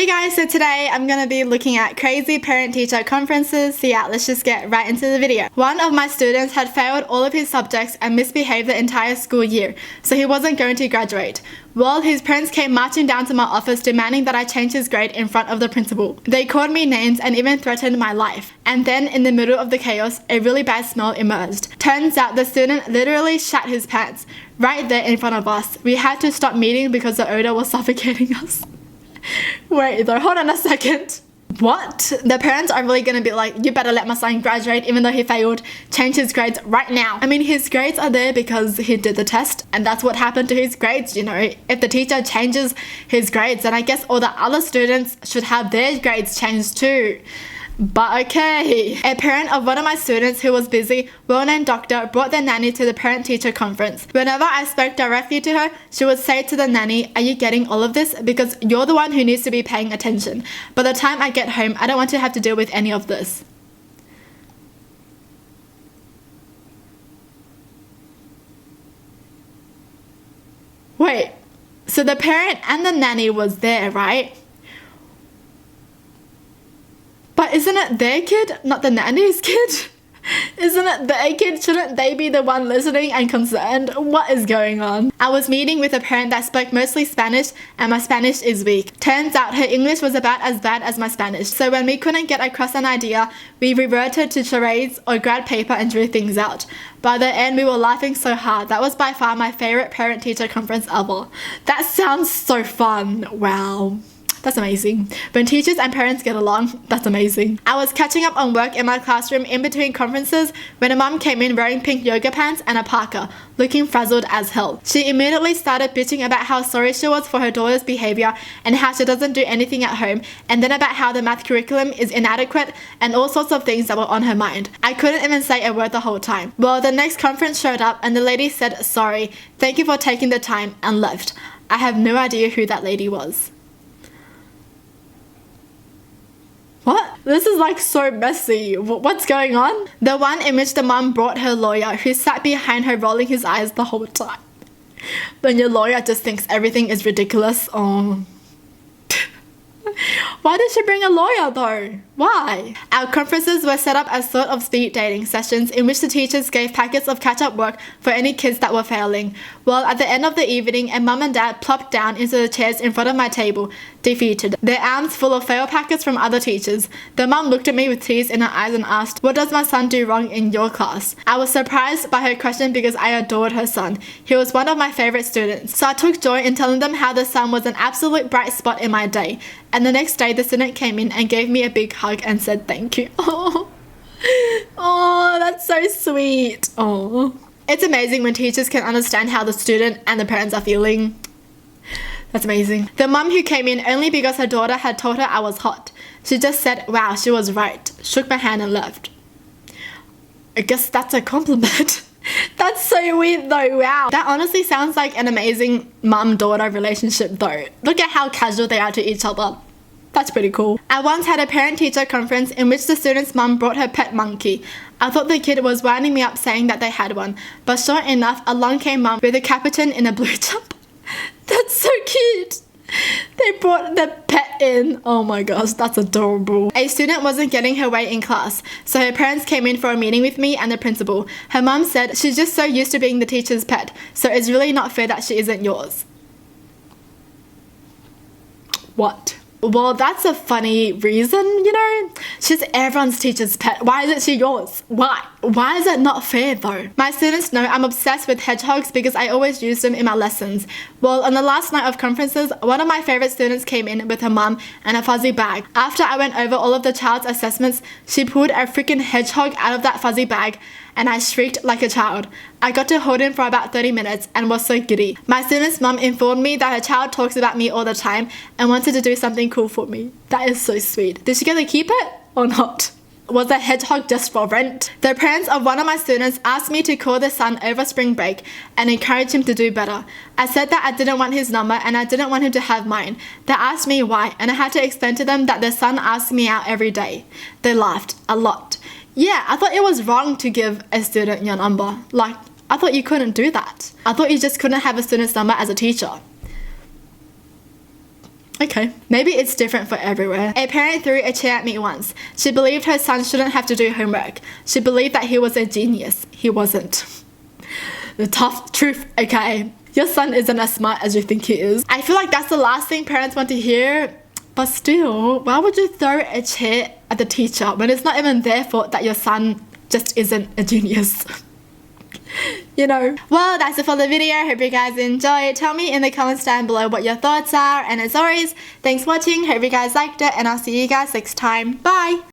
Hey guys, so today I'm going to be looking at crazy parent-teacher conferences. So yeah, let's just get right into the video. One of my students had failed all of his subjects and misbehaved the entire school year, so he wasn't going to graduate. Well, his parents came marching down to my office demanding that I change his grade in front of the principal. They called me names and even threatened my life. And then in the middle of the chaos, a really bad smell emerged. Turns out the student literally shat his pants right there in front of us. We had to stop meeting because the odor was suffocating us. Wait though, hold on a second. What? The parents are really gonna be like, you better let my son graduate even though he failed. Change his grades right now. I mean, his grades are there because he did the test and that's what happened to his grades, you know. If the teacher changes his grades, then I guess all the other students should have their grades changed too. But okay. A parent of one of my students who was busy, well-known doctor, brought their nanny to the parent-teacher conference. Whenever I spoke directly to her, she would say to the nanny, are you getting all of this? Because you're the one who needs to be paying attention. By the time I get home, I don't want to have to deal with any of this. Wait, so the parent and the nanny was there, right? But isn't it their kid, not the nanny's kid? Isn't it their kid? Shouldn't they be the one listening and concerned? What is going on? I was meeting with a parent that spoke mostly Spanish and my Spanish is weak. Turns out her English was about as bad as my Spanish. So when we couldn't get across an idea, we reverted to charades or grad paper and drew things out. By the end, we were laughing so hard. That was by far my favorite parent-teacher conference ever. That sounds so fun. Wow. That's amazing. When teachers and parents get along, that's amazing. I was catching up on work in my classroom in between conferences when a mum came in wearing pink yoga pants and a parka, looking frazzled as hell. She immediately started bitching about how sorry she was for her daughter's behavior and how she doesn't do anything at home, and then about how the math curriculum is inadequate and all sorts of things that were on her mind. I couldn't even say a word the whole time. Well, the next conference showed up and the lady said, sorry, thank you for taking the time, and left. I have no idea who that lady was. What? This is like so messy. What's going on? The one in which the mum brought her lawyer who sat behind her rolling his eyes the whole time. When your lawyer just thinks everything is ridiculous. Oh. Why did she bring a lawyer though? Why? Our conferences were set up as sort of speed dating sessions in which the teachers gave packets of catch-up work for any kids that were failing. Well, at the end of the evening, a mum and dad plopped down into the chairs in front of my table, defeated, their arms full of fail packets from other teachers. The mum looked at me with tears in her eyes and asked, what does my son do wrong in your class? I was surprised by her question because I adored her son. He was one of my favorite students. So I took joy in telling them how the sun was an absolute bright spot in my day. And the next day, the student came in and gave me a big hug and said thank you. Oh, oh, that's so sweet. Oh, it's amazing when teachers can understand how the student and the parents are feeling. That's amazing. The mum who came in only because her daughter had told her I was hot. She just said, wow, she was right. Shook my hand and left. I guess that's a compliment. That's so weird though, wow. That honestly sounds like an amazing mum-daughter relationship though. Look at how casual they are to each other. That's pretty cool. I once had a parent-teacher conference in which the student's mum brought her pet monkey. I thought the kid was winding me up saying that they had one, but sure enough, along came mum with a capuchin in a blue jumper. That's so cute. They brought the pet in. Oh my gosh, that's adorable. A student wasn't getting her way in class, so her parents came in for a meeting with me and the principal. Her mum said she's just so used to being the teacher's pet, so it's really not fair that she isn't yours. What? Well, that's a funny reason, you know? She's everyone's teacher's pet. Why isn't she yours? Why? Why is it not fair though? My students know I'm obsessed with hedgehogs because I always use them in my lessons. Well, on the last night of conferences, one of my favorite students came in with her mum and a fuzzy bag. After I went over all of the child's assessments, she pulled a freaking hedgehog out of that fuzzy bag and I shrieked like a child. I got to hold him for about 30 minutes and was so giddy. My student's mum informed me that her child talks about me all the time and wanted to do something cool for me. That is so sweet. Did she get to keep it or not? Was the hedgehog just for rent? The parents of one of my students asked me to call their son over spring break and encourage him to do better. I said that I didn't want his number and I didn't want him to have mine. They asked me why and I had to explain to them that their son asked me out every day. They laughed a lot. Yeah, I thought it was wrong to give a student your number. Like, I thought you couldn't do that. I thought you just couldn't have a student's number as a teacher. Okay. Maybe it's different for everywhere. A parent threw a chair at me once. She believed her son shouldn't have to do homework. She believed that he was a genius. He wasn't. The tough truth, okay? Your son isn't as smart as you think he is. I feel like that's the last thing parents want to hear. But still, why would you throw a chair at the teacher when it's not even their fault that your son just isn't a genius? You know. Well, that's it for the video. Hope you guys enjoyed. Tell me in the comments down below what your thoughts are. And as always, thanks for watching. Hope you guys liked it. And I'll see you guys next time. Bye!